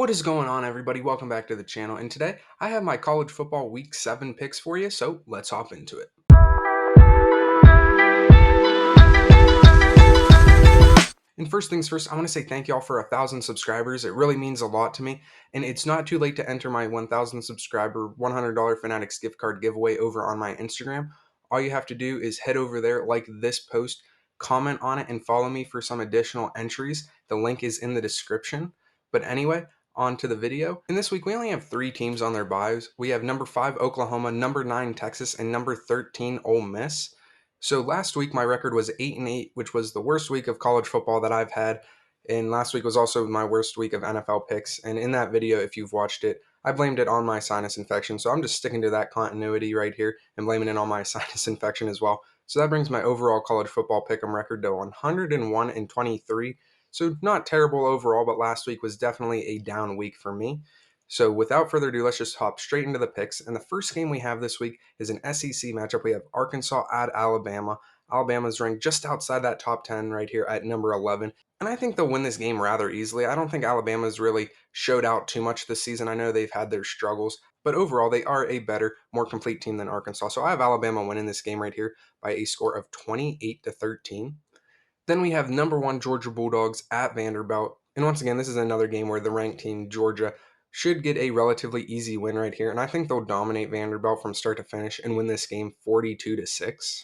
What is going on, everybody? Welcome back to the channel, and today I have my college football week 7 picks for you, so let's hop into it. And first things first, I want to say thank y'all for 1,000 subscribers. It really means a lot to me, and it's not too late to enter my 1,000 subscriber $100 Fanatics gift card giveaway over on my Instagram. All you have to do is head over there, like this post, comment on it, and follow me for some additional entries. The link is in the description. But anyway, on to the video. And this week we only have 3 teams on their byes. We have number 5 Oklahoma, number 9 Texas, and number 13 Ole Miss. So last week my record was 8-8, which was the worst week of college football that I've had. And last week was also my worst week of NFL picks. And in that video, if you've watched it, I blamed it on my sinus infection. So I'm just sticking to that continuity right here and blaming it on my sinus infection as well. So that brings my overall college football pick'em record to 101-23. So not terrible overall, but last week was definitely a down week for me. So without further ado, let's just hop straight into the picks. And the first game we have this week is an SEC matchup. We have Arkansas at Alabama. Alabama's ranked just outside that top 10 right here at number 11. And I think they'll win this game rather easily. I don't think Alabama's really showed out too much this season. I know they've had their struggles, but overall they are a better, more complete team than Arkansas. So I have Alabama winning this game right here by a score of 28-13. Then we have number 1 Georgia Bulldogs at Vanderbilt. And once again, this is another game where the ranked team, Georgia, should get a relatively easy win right here. And I think they'll dominate Vanderbilt from start to finish and win this game 42-6.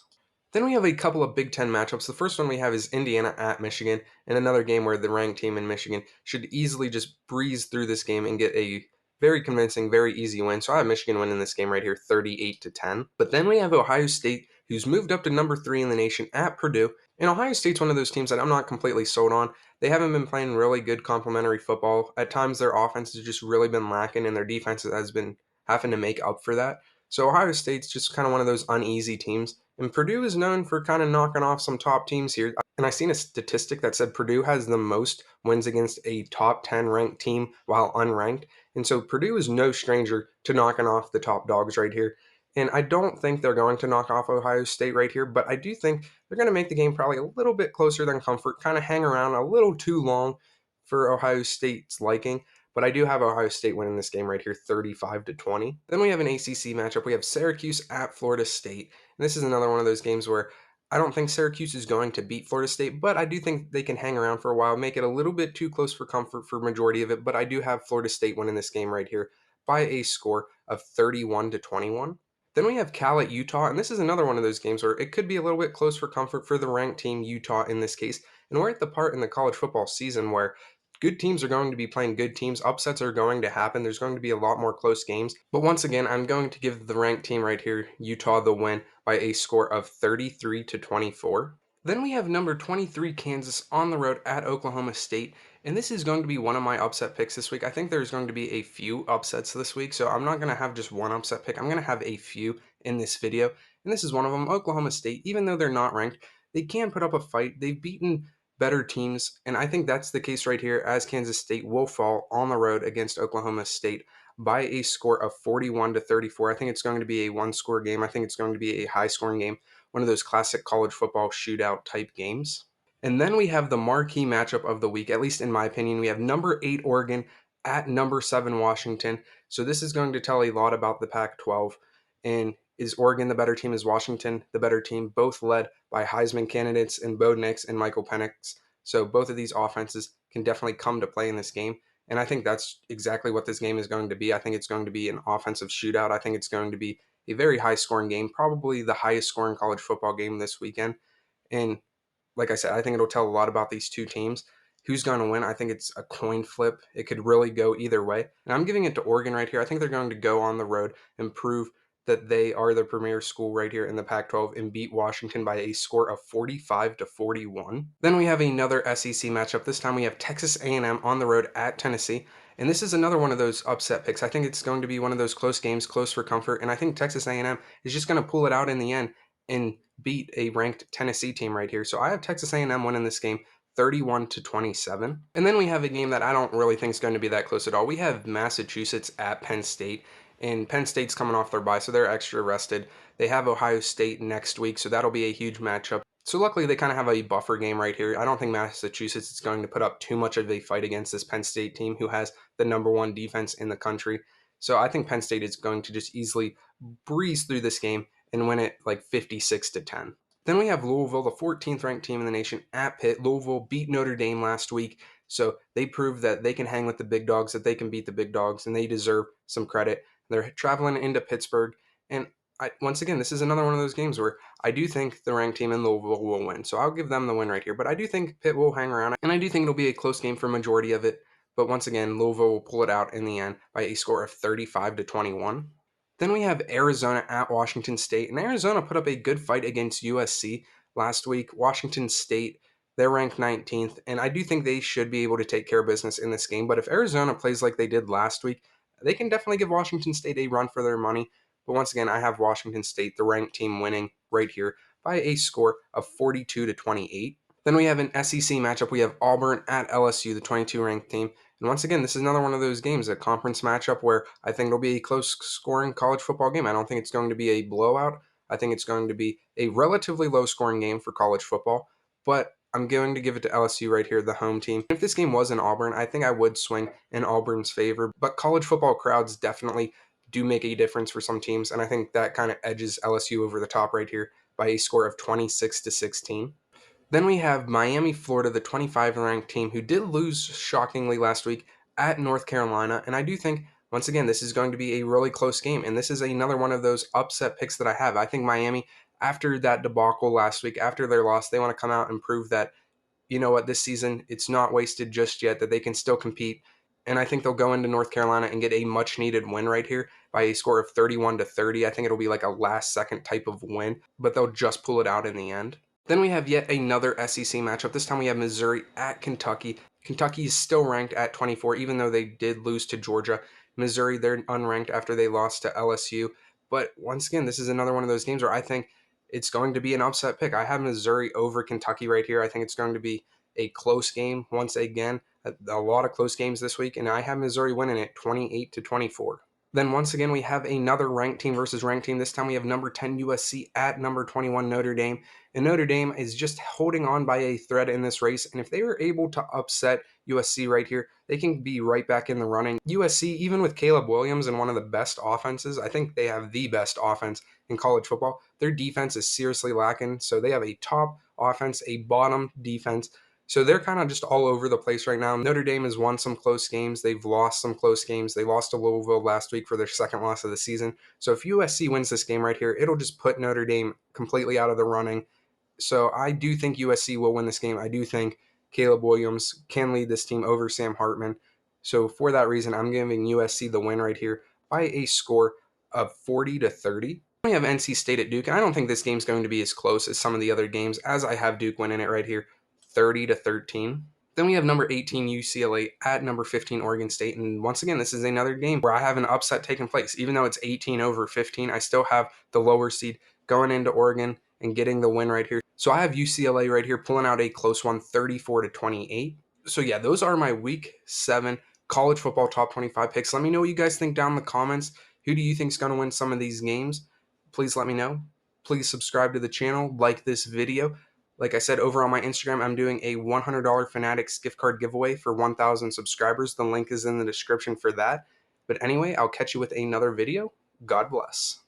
Then we have a couple of Big Ten matchups. The first one we have is Indiana at Michigan, and another game where the ranked team in Michigan should easily just breeze through this game and get a very convincing, very easy win. So I have Michigan winning this game right here, 38-10. But then we have Ohio State, who's moved up to number 3 in the nation at Purdue. And Ohio State's one of those teams that I'm not completely sold on. They haven't been playing really good complementary football. At times, their offense has just really been lacking, and their defense has been having to make up for that. So Ohio State's just kind of one of those uneasy teams. And Purdue is known for kind of knocking off some top teams here. And I seen a statistic that said Purdue has the most wins against a top 10 ranked team while unranked. And so Purdue is no stranger to knocking off the top dogs right here. And I don't think they're going to knock off Ohio State right here, but I do think they're going to make the game probably a little bit closer than comfort, kind of hang around a little too long for Ohio State's liking. But I do have Ohio State winning this game right here, 35-20. Then we have an ACC matchup. We have Syracuse at Florida State. And this is another one of those games where I don't think Syracuse is going to beat Florida State, but I do think they can hang around for a while, make it a little bit too close for comfort for majority of it. But I do have Florida State winning this game right here by a score of 31-21. Then we have Cal at Utah, and this is another one of those games where it could be a little bit close for comfort for the ranked team, Utah, in this case. And we're at the part in the college football season where good teams are going to be playing good teams. Upsets are going to happen. There's going to be a lot more close games. But once again, I'm going to give the ranked team right here, Utah, the win by a score of 33-24. Then we have number 23 Kansas on the road at Oklahoma State. And this is going to be one of my upset picks this week. I think there's going to be a few upsets this week. So I'm not going to have just one upset pick. I'm going to have a few in this video. And this is one of them. Oklahoma State, even though they're not ranked, they can put up a fight. They've beaten better teams. And I think that's the case right here, as Kansas State will fall on the road against Oklahoma State by a score of 41-34. I think it's going to be a one-score game. I think it's going to be a high-scoring game, one of those classic college football shootout type games. And then we have the marquee matchup of the week, at least in my opinion. We have number 8 Oregon at number 7 Washington. So this is going to tell a lot about the Pac-12. And is Oregon the better team? Is Washington the better team? Both led by Heisman candidates in Bo Nix and Michael Penix. So both of these offenses can definitely come to play in this game. And I think that's exactly what this game is going to be. I think it's going to be an offensive shootout. I think it's going to be a very high scoring game, probably the highest scoring college football game this weekend. And like I said, I think it'll tell a lot about these two teams. Who's going to win? I think it's a coin flip. It could really go either way. And I'm giving it to Oregon right here. I think they're going to go on the road and prove that they are the premier school right here in the Pac-12 and beat Washington by a score of 45-41. Then we have another SEC matchup. This time we have Texas A&M on the road at Tennessee. And this is another one of those upset picks. I think it's going to be one of those close games, close for comfort. And I think Texas A&M is just going to pull it out in the end and beat a ranked Tennessee team right here. So I have Texas A&M winning this game 31-27. And then we have a game that I don't really think is going to be that close at all. We have Massachusetts at Penn State. And Penn State's coming off their bye, so they're extra rested. They have Ohio State next week, so that'll be a huge matchup. So luckily they kind of have a buffer game right here. I don't think Massachusetts is going to put up too much of a fight against this Penn State team who has the number one defense in the country. So I think Penn State is going to just easily breeze through this game and win it like 56-10. Then we have Louisville, the 14th ranked team in the nation at Pitt. Louisville beat Notre Dame last week, so they proved that they can hang with the big dogs, that they can beat the big dogs, and they deserve some credit. They're traveling into Pittsburgh, and once again, this is another one of those games where I do think the ranked team in Louisville will win. So I'll give them the win right here. But I do think Pitt will hang around, and I do think it'll be a close game for a majority of it. But once again, Louisville will pull it out in the end by a score of 35-21. Then we have Arizona at Washington State, and Arizona put up a good fight against USC last week. Washington State, they're ranked 19th, and I do think they should be able to take care of business in this game. But if Arizona plays like they did last week, they can definitely give Washington State a run for their money. But once again, I have Washington State, the ranked team, winning right here by a score of 42-28. Then we have an SEC matchup. We have Auburn at LSU, the 22 ranked team. And once again, this is another one of those games, a conference matchup where I think it'll be a close scoring college football game. I don't think it's going to be a blowout. I think it's going to be a relatively low scoring game for college football, but I'm going to give it to LSU right here, the home team. If this game was in Auburn, I think I would swing in Auburn's favor, but college football crowds definitely do make a difference for some teams, and I think that kind of edges LSU over the top right here by a score of 26-16. Then we have Miami, Florida, the 25 ranked team who did lose shockingly last week at North Carolina. And I do think, once again, this is going to be a really close game. And this is another one of those upset picks that I have. I think Miami, after that debacle last week, after their loss, they want to come out and prove that, you know what, this season, it's not wasted just yet, that they can still compete. And I think they'll go into North Carolina and get a much needed win right here by a score of 31-30. I think it'll be like a last second type of win, but they'll just pull it out in the end. Then we have yet another SEC matchup. This time we have Missouri at Kentucky. Kentucky is still ranked at 24, even though they did lose to Georgia. Missouri, they're unranked after they lost to LSU. But once again, this is another one of those games where I think it's going to be an upset pick. I have Missouri over Kentucky right here. I think it's going to be a close game once again. A lot of close games this week, and I have Missouri winning it 28-24. Then once again, we have another ranked team versus ranked team. This time we have number 10 USC at number 21 Notre Dame. And Notre Dame is just holding on by a thread in this race. And if they are able to upset USC right here, they can be right back in the running. USC, even with Caleb Williams and one of the best offenses, I think they have the best offense in college football. Their defense is seriously lacking. So they have a top offense, a bottom defense. So they're kind of just all over the place right now. Notre Dame has won some close games. They've lost some close games. They lost to Louisville last week for their second loss of the season. So if USC wins this game right here, it'll just put Notre Dame completely out of the running. So I do think USC will win this game. I do think Caleb Williams can lead this team over Sam Hartman. So for that reason, I'm giving USC the win right here by a score of 40-30. We have NC State at Duke, and I don't think this game's going to be as close as some of the other games, as I have Duke winning it right here, 30-13. Then we have number 18 UCLA at number 15 Oregon State, and once again, this is another game where I have an upset taking place. Even though it's 18 over 15, I still have the lower seed going into Oregon and getting the win right here. So I have UCLA right here pulling out a close one, 34-28. So yeah, those are my week 7 college football top 25 picks. Let me know what you guys think down in the comments. Who do you think is going to win some of these games? Please let me know. Please subscribe to the channel, like this video. Like I said, over on my Instagram, I'm doing a $100 Fanatics gift card giveaway for 1,000 subscribers. The link is in the description for that. But anyway, I'll catch you with another video. God bless.